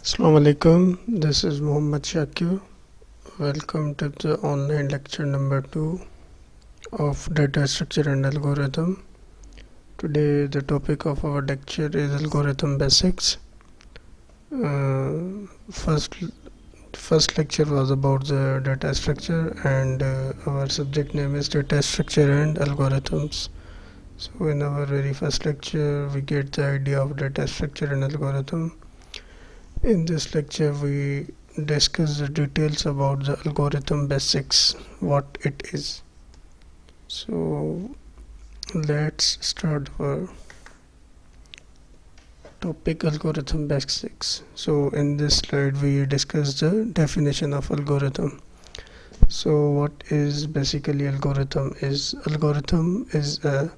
Assalamu alaikum. This is Muhammad Shakir. Welcome to the online lecture number 2 of data structure and algorithm. Today the topic of our lecture is algorithm basics. First lecture was about the data structure and our subject name is data structure and algorithms. So in our very first lecture we get the idea of data structure and algorithm. In this lecture we discuss the details about the algorithm basics, what it is. So let's start our topic algorithm basics. So in this slide we discuss the definition of algorithm. So what is basically algorithm is a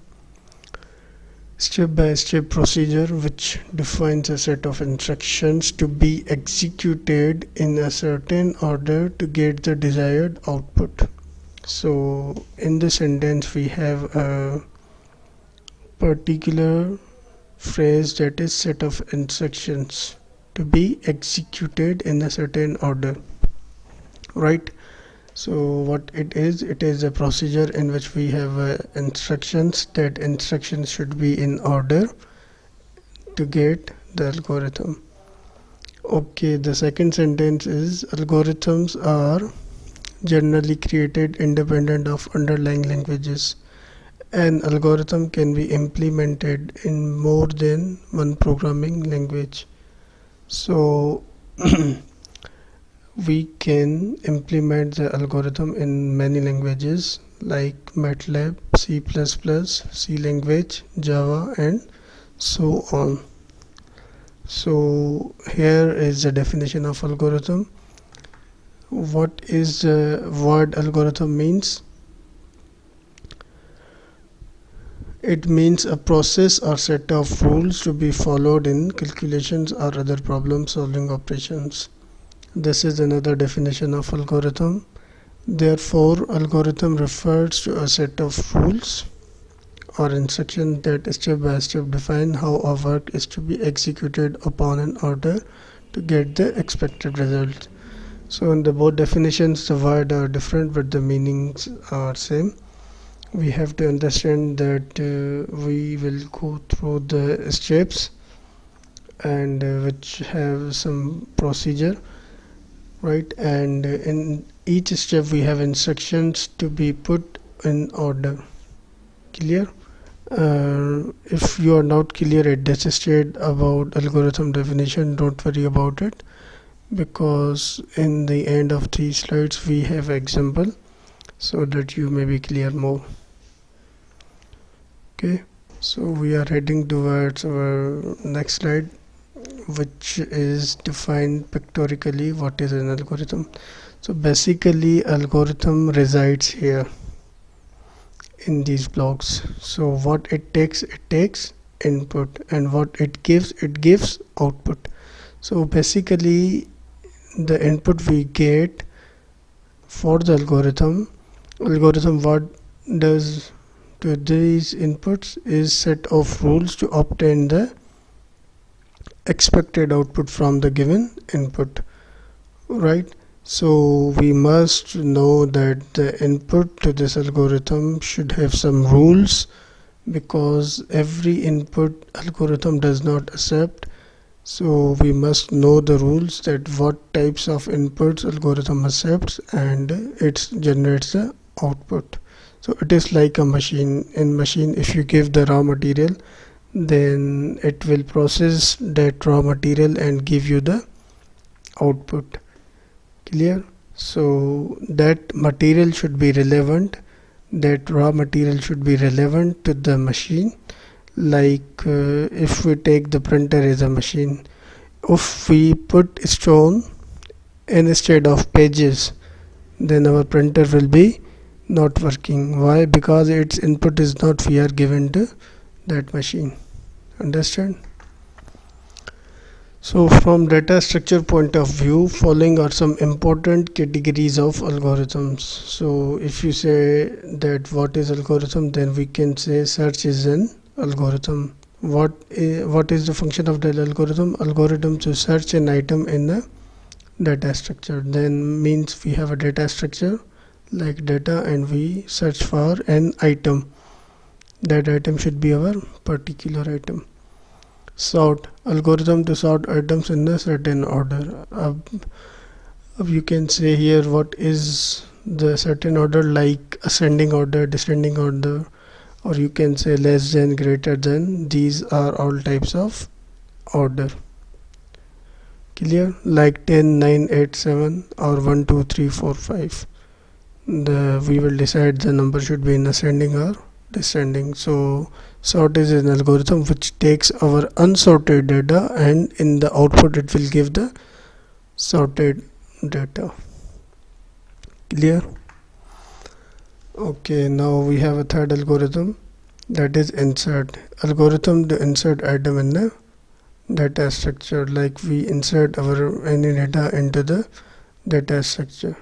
step-by-step procedure which defines a set of instructions to be executed in a certain order to get the desired output. So in this sentence we have a particular phrase that is set of instructions to be executed in a certain order, right? So what it is a procedure in which we have instructions. That instructions should be in order to get the algorithm. Okay, the second sentence is algorithms are generally created independent of underlying languages. An algorithm can be implemented in more than one programming language. So we can implement the algorithm in many languages like MATLAB, C++, C language, Java, and so on. So here is the definition of algorithm. What is the word algorithm means? It means a process or set of rules to be followed in calculations or other problem solving operations. This is another definition of algorithm. Therefore, algorithm refers to a set of rules or instructions that step by step define how a work is to be executed upon in order to get the expected result. So in the both definitions the words are different but the meanings are same. We have to understand that we will go through the steps and which have some procedure, right? And in each step we have instructions to be put in order. Clear? If you are not clear at this stage about algorithm definition, don't worry about it, because in the end of these slides we have example so that you may be clear more. Okay, so we are heading towards our next slide, which is defined pictorially what is an algorithm. So basically algorithm resides here in these blocks. So what it takes input, and what it gives output. So basically the input we get for the algorithm what does to these inputs is set of rules to obtain the expected output from the given input, right? So we must know that the input to this algorithm should have some rules, because every input algorithm does not accept. So we must know the rules, that what types of inputs algorithm accepts, and it generates the output. So it is like a machine. In machine, if you give the raw material, then it will process that raw material and give you the output. Clear? So that material should be relevant, that raw material should be relevant to the machine. Like if we take the printer as a machine, if we put stone instead of pages, then our printer will be not working. Why? Because its input is not fair given to that machine. Understand? So from data structure point of view, following are some important categories of algorithms. So if you say that what is algorithm, then we can say search is an algorithm. what is the function of that algorithm? Algorithm to search an item in the data structure. Then means we have a data structure like data, and we search for an item. That item should be our particular item. Sort, algorithm to sort items in a certain order. You can say here what is the certain order, like ascending order, descending order, or you can say less than, greater than. These are all types of order. Clear? Like 10, 9, 8, 7 or 1, 2, 3, 4, 5. We will decide the number should be in ascending or descending. So sort is an algorithm which takes our unsorted data, and in the output it will give the sorted data. Clear? Okay, now we have a third algorithm, that is insert. Algorithm to insert item in the data structure, like we insert our any data into the data structure.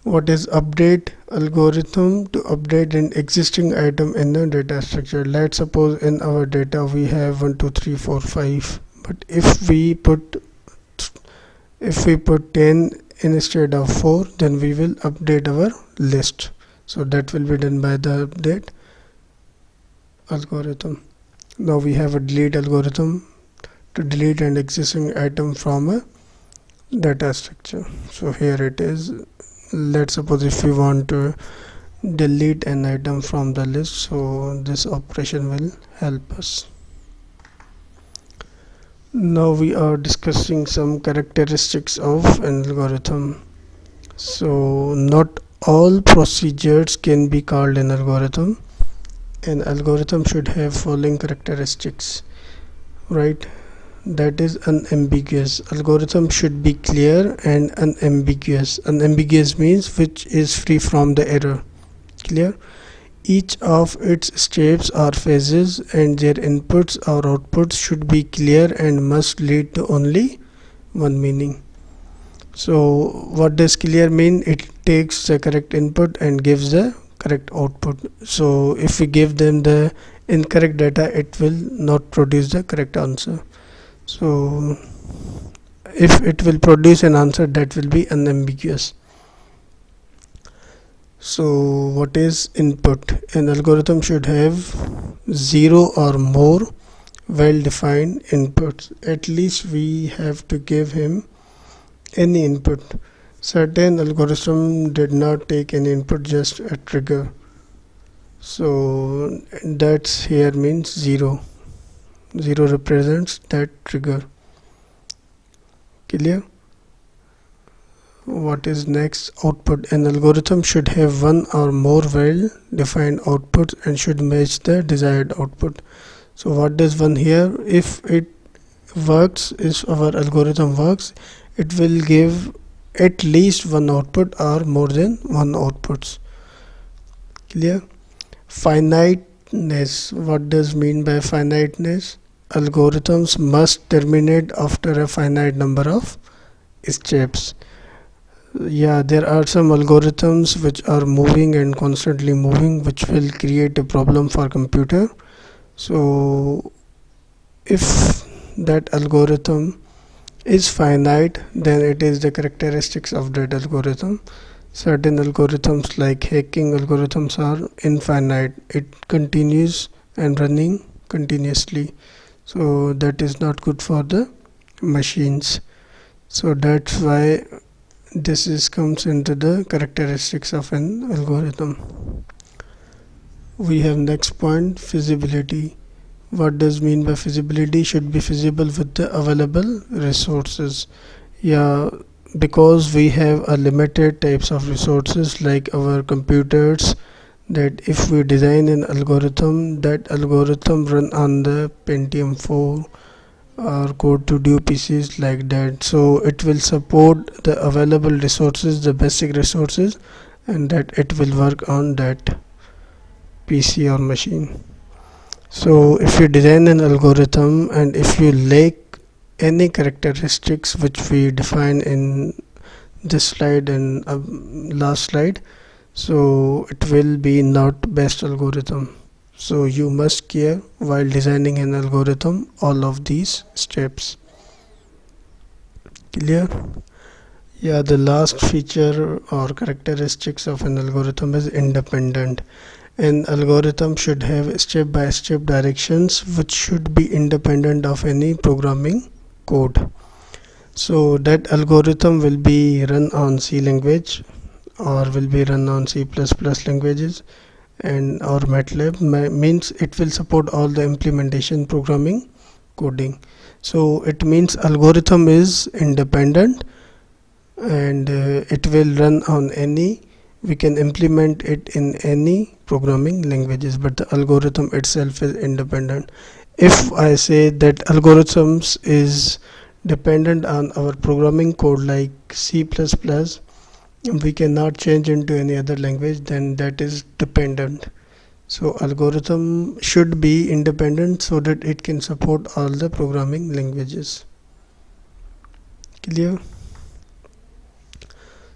What is update? Algorithm to update an existing item in the data structure. Let's suppose in our data we have 1, 2, 3, 4, 5, but if we put 10 instead of 4, then we will update our list. So that will be done by the update algorithm. Now we have a delete algorithm to delete an existing item from a data structure. So here it is. Let's suppose if we want to delete an item from the list, so this operation will help us. Now we are discussing some characteristics of an algorithm. So not all procedures can be called an algorithm. An algorithm should have following characteristics, right? That is unambiguous. Algorithm should be clear and unambiguous. Unambiguous means which is free from the error. Clear? Each of its steps or phases and their inputs or outputs should be clear and must lead to only one meaning. So what does clear mean? It takes the correct input and gives the correct output. So if we give them the incorrect data, it will not produce the correct answer. So if it will produce an answer, that will be unambiguous. So what is input? An algorithm should have 0 or more well-defined inputs. At least we have to give him any input. Certain algorithm did not take any input, just a trigger. So that's here means 0. 0 represents that trigger. Clear? What is next? Output. An algorithm should have one or more well-defined outputs and should match the desired output. So what does one here? If it works, if our algorithm works, it will give at least one output or more than one outputs. Clear? Finiteness. What does mean by finiteness? Algorithms must terminate after a finite number of steps. Yeah, there are some algorithms which are moving and constantly moving, which will create a problem for computer. So if that algorithm is finite, then it is the characteristics of that algorithm. Certain algorithms like hacking algorithms are infinite. It continues and running continuously. So that is not good for the machines. So that's why this comes into the characteristics of an algorithm. We have next point, feasibility. What does mean by feasibility? Should be feasible with the available resources. Yeah, because we have a limited types of resources like our computers, that if we design an algorithm, that algorithm run on the Pentium 4 or Core 2 Duo PCs like that. So it will support the available resources, the basic resources, and that it will work on that PC or machine. So if you design an algorithm and if you lack any characteristics which we define in this slide and last slide, so it will be not best algorithm. So you must care while designing an algorithm all of these steps. Clear? Yeah, the last feature or characteristics of an algorithm is independent. An algorithm should have step-by-step directions which should be independent of any programming code. So that algorithm will be run on C language or will be run on C++ languages and or MATLAB means it will support all the implementation programming coding. So it means algorithm is independent and it will run on any, we can implement it in any programming languages, but the algorithm itself is independent. If I say that algorithms is dependent on our programming code like C++, we cannot change into any other language, then that is dependent. So algorithm should be independent so that it can support all the programming languages. Clear?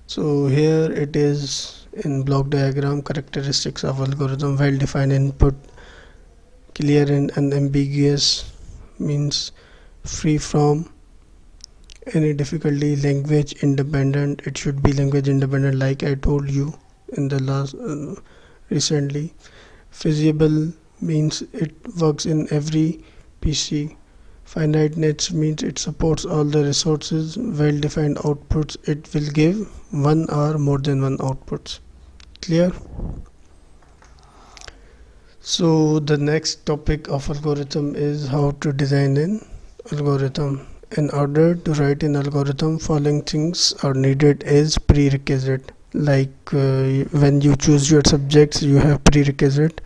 So here it is in block diagram. Characteristics of algorithm: well-defined input, clear and unambiguous, means free from any difficulty, language independent, it should be language independent like I told you in the last recently. Feasible means it works in every PC. Finiteness means it supports all the resources. Well-defined outputs, it will give one or more than one outputs. Clear? So the next topic of algorithm is how to design an algorithm. In order to write an algorithm, following things are needed as prerequisite. Like when you choose your subjects, you have prerequisite.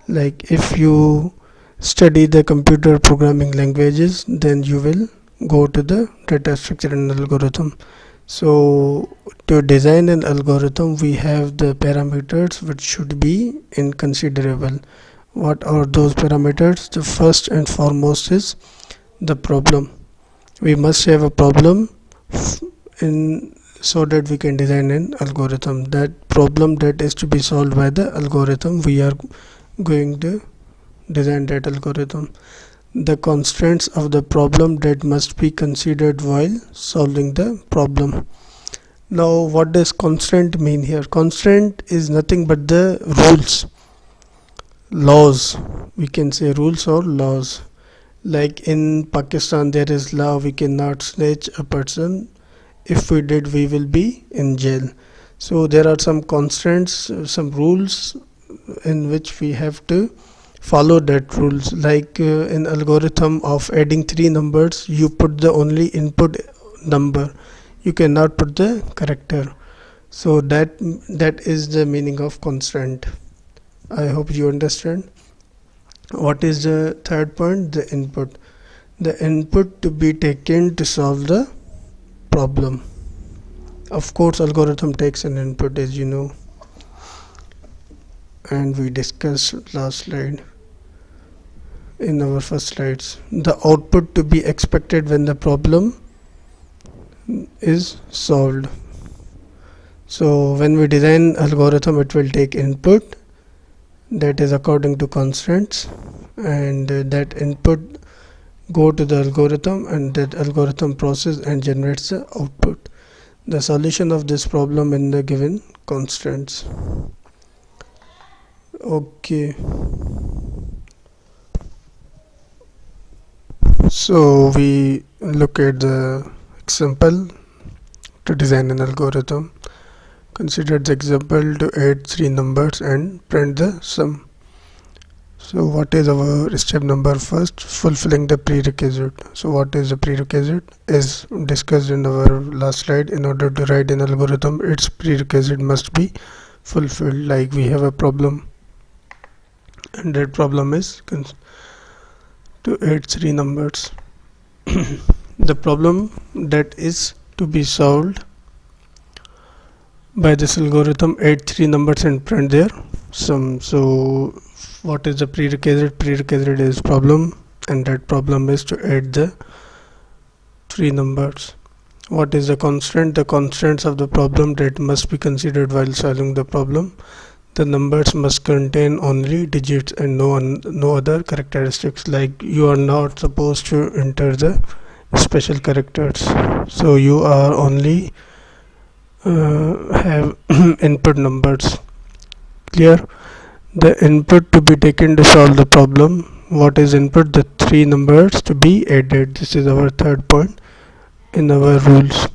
Like if you study the computer programming languages, then you will go to the data structure and algorithm. So to design an algorithm, we have the parameters which should be inconsiderable. What are those parameters? The first and foremost is the problem. We must have a problem in so that we can design an algorithm. That problem that is to be solved by the algorithm, we are going to design that algorithm. The constraints of the problem that must be considered while solving the problem. Now what does constraint mean here? Constraint is nothing but the rules, laws, we can say rules or laws. Like in Pakistan there is law, we cannot snatch a person, if we did we will be in jail. So there are some constraints, some rules in which we have to follow that rules. Like in algorithm of adding three numbers, you put the only input number, you cannot put the character. So that is the meaning of constraint. I hope you understand. What is the third point? The input. The input to be taken to solve the problem. Of course algorithm takes an input, as you know, and we discussed last slide in our first slides. The output to be expected when the problem is solved. So when we design algorithm, it will take input that is according to constraints, and that input go to the algorithm, and that algorithm process and generates the output, the solution of this problem in the given constraints. Okay, so we look at the example to design an algorithm. Consider the example to add three numbers and print the sum. So what is our step number? First, fulfilling the prerequisite. So what is the prerequisite? As discussed in our last slide, in order to write an algorithm, its prerequisite must be fulfilled. Like we have a problem, and that problem is to add three numbers. The problem that is to be solved by this algorithm, add three numbers and print their sum. So what is the prerequisite? Prerequisite is problem, and that problem is to add the three numbers. What is the constraint? The constraints of the problem that must be considered while solving the problem. The numbers must contain only digits and no other characteristics, like you are not supposed to enter the special characters, so you are only have input numbers. Clear? The input to be taken to solve the problem. What is input? The three numbers to be added. This is our third point in our rules.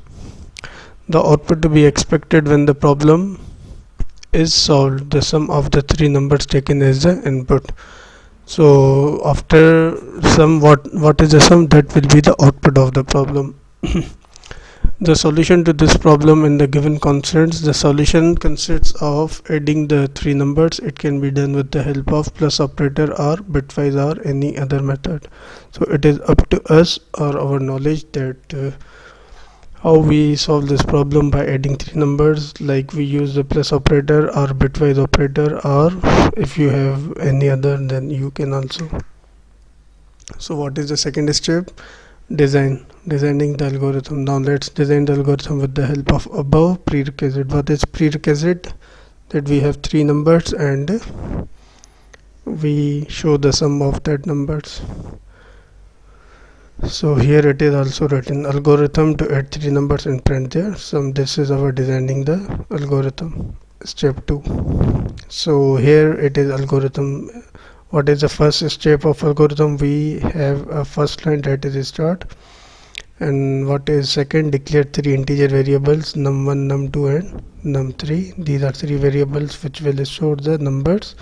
The output to be expected when the problem is solved. The sum of the three numbers taken as the input. So after sum, what is the sum? That will be the output of the problem. The solution to this problem in the given constraints. The solution consists of adding the three numbers. It can be done with the help of plus operator or bitwise or any other method. So it is up to us or our knowledge that how we solve this problem by adding three numbers, like we use the plus operator or bitwise operator, or if you have any other, then you can also. So what is the second step? Designing the algorithm. Now let's design the algorithm with the help of above prerequisite. What is prerequisite? That we have three numbers and we show the sum of that numbers. So here it is also written, algorithm to add three numbers and print their sum. This is our designing the algorithm, step 2. So here it is algorithm. What is the first step of algorithm? We have a first line, that is start. And what is second? Declare three integer variables, num1, num2 and num3. These are three variables which will store the numbers.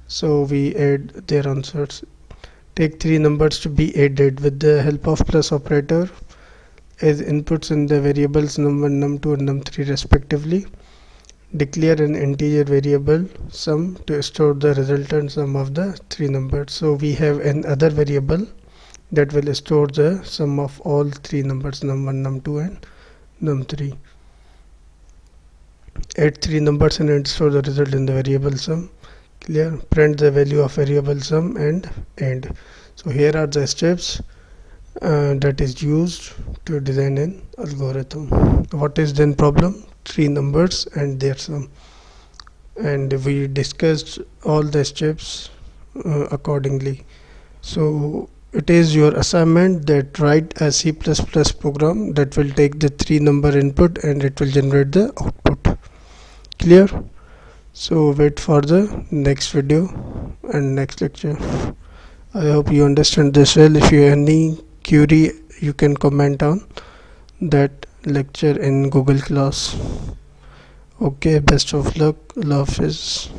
So we add their answers. Take three numbers to be added with the help of plus operator as inputs in the variables num1, num2 and num3 respectively. Declare an integer variable sum to store the resultant sum of the three numbers. So we have another variable that will store the sum of all three numbers, num1, num2 and num3. Add three numbers and store the result in the variable sum. Clear? Print the value of variable sum and end. So here are the steps that is used to design an algorithm. What is then problem? Three numbers and their sum, and we discussed all the steps accordingly. So it is your assignment that write a C++ program that will take the three number input and it will generate the output. Clear? So wait for the next video and next lecture. I hope you understand this well. If you have any query, you can comment on that lecture in Google Class. Okay, best of luck. Love is